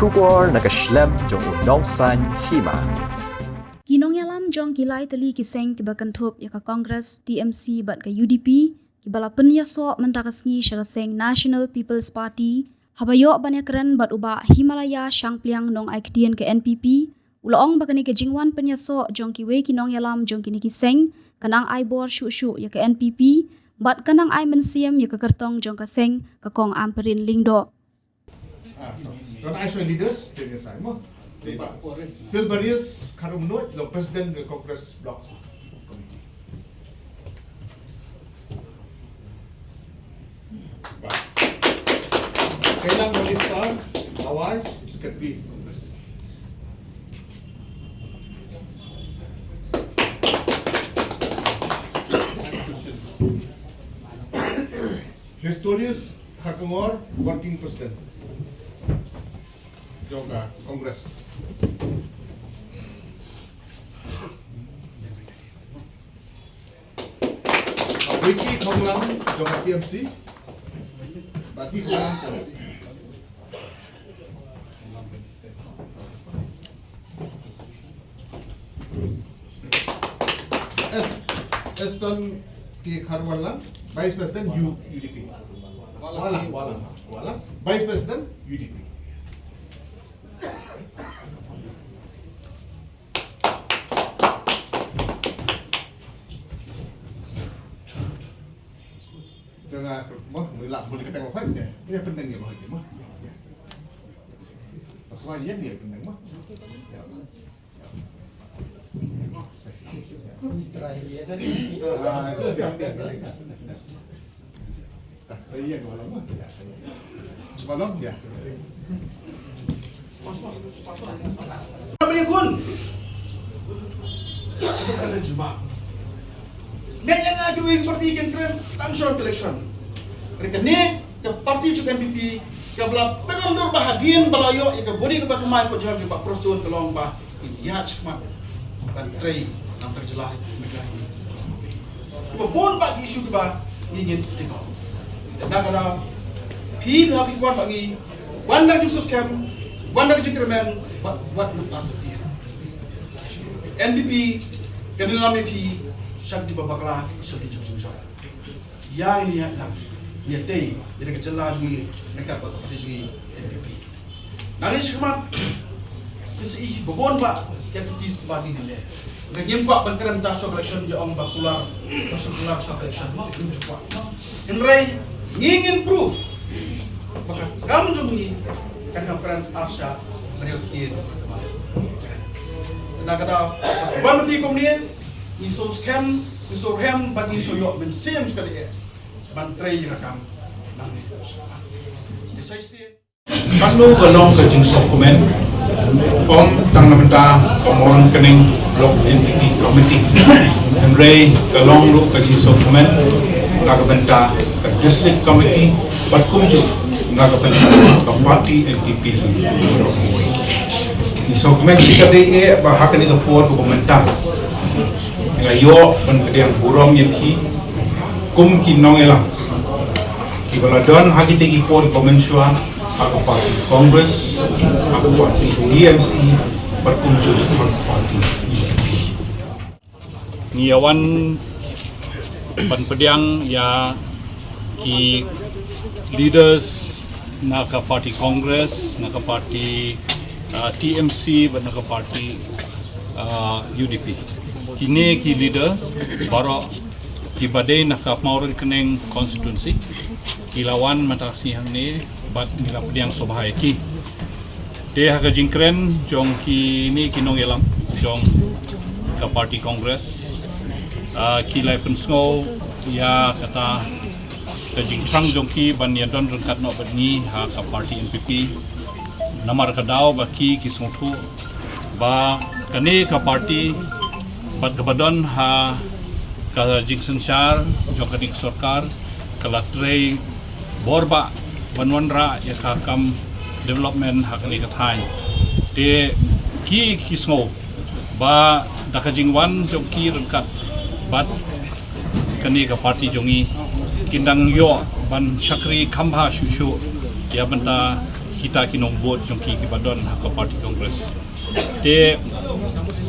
Shubor nakaslem jong unong san hima. Kinong yalam jong kilai tali kiseng tiba kantup ya ka Congress TMC bat ka UDP kibala penya so mentakasngi syakaseng National People's Party habayo banyak keren bat uba Himalaya Shangpliang nong aikdien ke NPP ulaong bakani ke jingwan penya so jong kiwe kinong yalam jong kini kiseng kanang ai bor shu ya ke NPP bat kanang ai mensiam ya ke kertong jong kaseng ka kong amperin lingdo. Don ISO leaders dengan saya mo. Silverius Karumno, the president of Congress Blocks Committee. Kailang Molestar, Awards, Secretary Congress. Historius Hakungor, Working President. Yoga Congress. Wiki Konglang Yoga TMC. Bagi Konglang Congress. Eston K. Kharwalang, Vice President UDP. Walang. Vice President UDP. Jangan mulak boleh kata apa aja. Ini penting ya bahagia mah. Sesuai yang dia penting mah. Terakhir ya tadi. Tak, iya kalau mah. Sebelum ya. Beri kun. Ada jubah. Ganyan nga gawin parti kentren tangshor election. Mereka ni ke parti cuk NPP ke bela penundur bahagian balayo ke bodi ke pemai ko jalan jubah prosun kelong bah ya cuma kan trei nam terjelah mereka ini. Bon bagi isu ke bah ingin tiba. Dan kada pi happy kwan bagi wanda jusus kem wanda jukremen buat lupa dia. NPP kanilam MP Shakti Babakla Shakti Chukchuk. Ya ini ya lang. Ni tei dia kecelah juga mereka parti juga NPP. Nari semat sih babon pak kita tis badi ni le. Ngin pak bangkaran ta election ya om bakular bakular election mau ini cepat. Henry ngin proof. Maka kamu juga ni kan peran Arsha meriutin. Tenaga dah ban di komuni iso scam iso hem bagi iso yo men sem sekali bantrai rakam nang ni Paslo galong ke jings dokumen form tang namenta komoran kening blok entity committee Henry galong lu ke jings dokumen nakabenta ke district committee batkumju nakabenta ke party NTP ni dokumen kita de bahak ni ke por dokumenta ngayo pendidikan burom yang kum kinong elang ibaladon hagi tegi por konvensual aku parti Congress aku parti DMC berkunjung ke parti UDP niawan penpediang ya ki leaders naka parti Congress naka parti TMC naka parti UDP kini ki leader baru ki badai nak maurun keneng konstitusi kilawan matasi hang ni bat nila pediang sobhai ki de ha jingkren jong ki ni kinong elam jong ka parti Congress kilai pensngo ya kata ka jingtrang jong ki ban ya don rengkat no badni ha ka parti NPP namar kadau baki ki sungthu ba kane ka parti bat kepadon ha ka jingsen syar jo kadik sarkar kalatre borba banwanra ya ka kam development ha kani kathai te ki kismo ba dakajingwan jo ki rengkat bat kani ka parti jongi kindang yo ban sakri khambha shushu ya banta kita kinong vote jong ki kibadon haka party congress te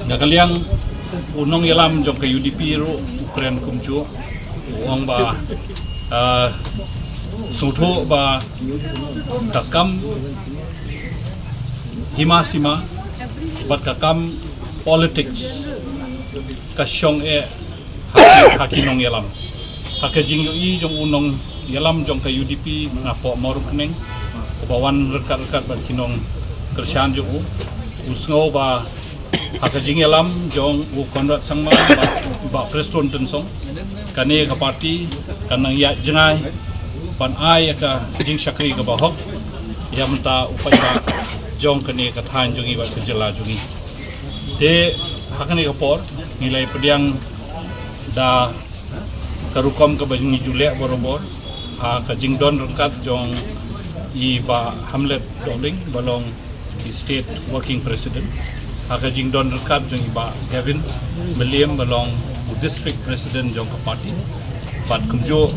nakaliang unong yalam jong ka UDP ro Ukraine kumju uang ba sutho ba takam himasima bat kakam politics kasyong hakinong yalam hakajing yu i jong unong yalam jong ka UDP na po marukneng bawan rekat-rekat bat kinong kersian jong usngo ba hakajing yalam jong Conrad Sangma ba Preston Tensong kani ka party kanang ya jengai pan ai ka jing syakri ka bahok yam ta upaya jong kani ka than jong i ba kejela jong i de hakani ka por nilai pediang da karukom ka bajing julek borobor ka jingdon rengkat jong i ba Hamlet Dowling balong di state working president ka jingdon rengkat jong i ba Gavin William balong district president jong ka party pat kumjo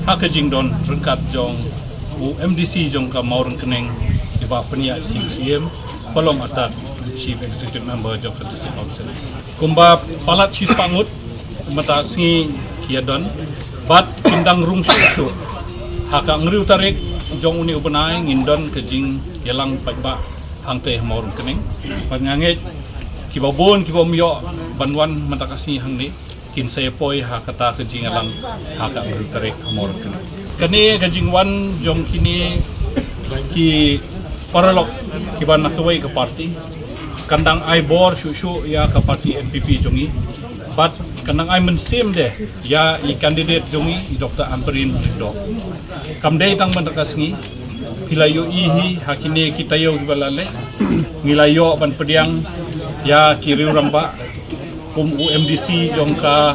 ka jingdon rengkat jong MDC jong ka maurang keneng i ba penia CM balong atat chief executive member jong ka district council kumba palat sispangut mata singi kiadon bat kindang rung susu haka ngriu tarik jong uni ubenai ngindon kejing yalang paiba hangte maurung keneng pat nganget kibabon kibomyo banwan matakasi hangni kin sayapoi hakata kejing yalang haka ngriu tarik maurung keneng kani kejing wan jong kini ki paralok kiban nakawai ke party kandang ai bor susu ya ke party MPP jongi but kanang ay mensim deh ya i candidate jongi i Dr. Amperin Rido kamdai tang mandakasngi pilayo ihi hakine kitayo gibalale ngilayo ban pediang ya kiriu ramba UMDC jong ka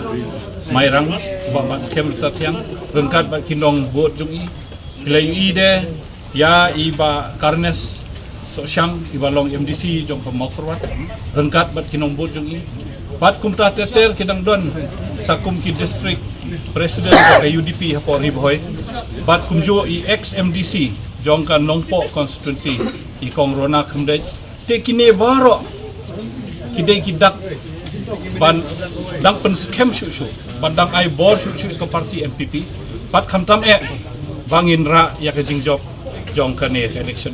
mairang ba skem tatyang rengkat ba kinong bot jongi pilayo i deh ya i ba karnes so syang ibalong MDC jong pemakurwat rengkat bat kinong bot jongi bat kumta teter kidang don sakum ki district president ka UDP hapo riboy bat kumjo i ex MDC jong ka nongpo constituency i kong rona khamdej te kine baro kidai kidak ban dang pen scam shu bandang ai bor shu ka party MPP bat khamtam bangin ra ya ka jingjob jong ka ne election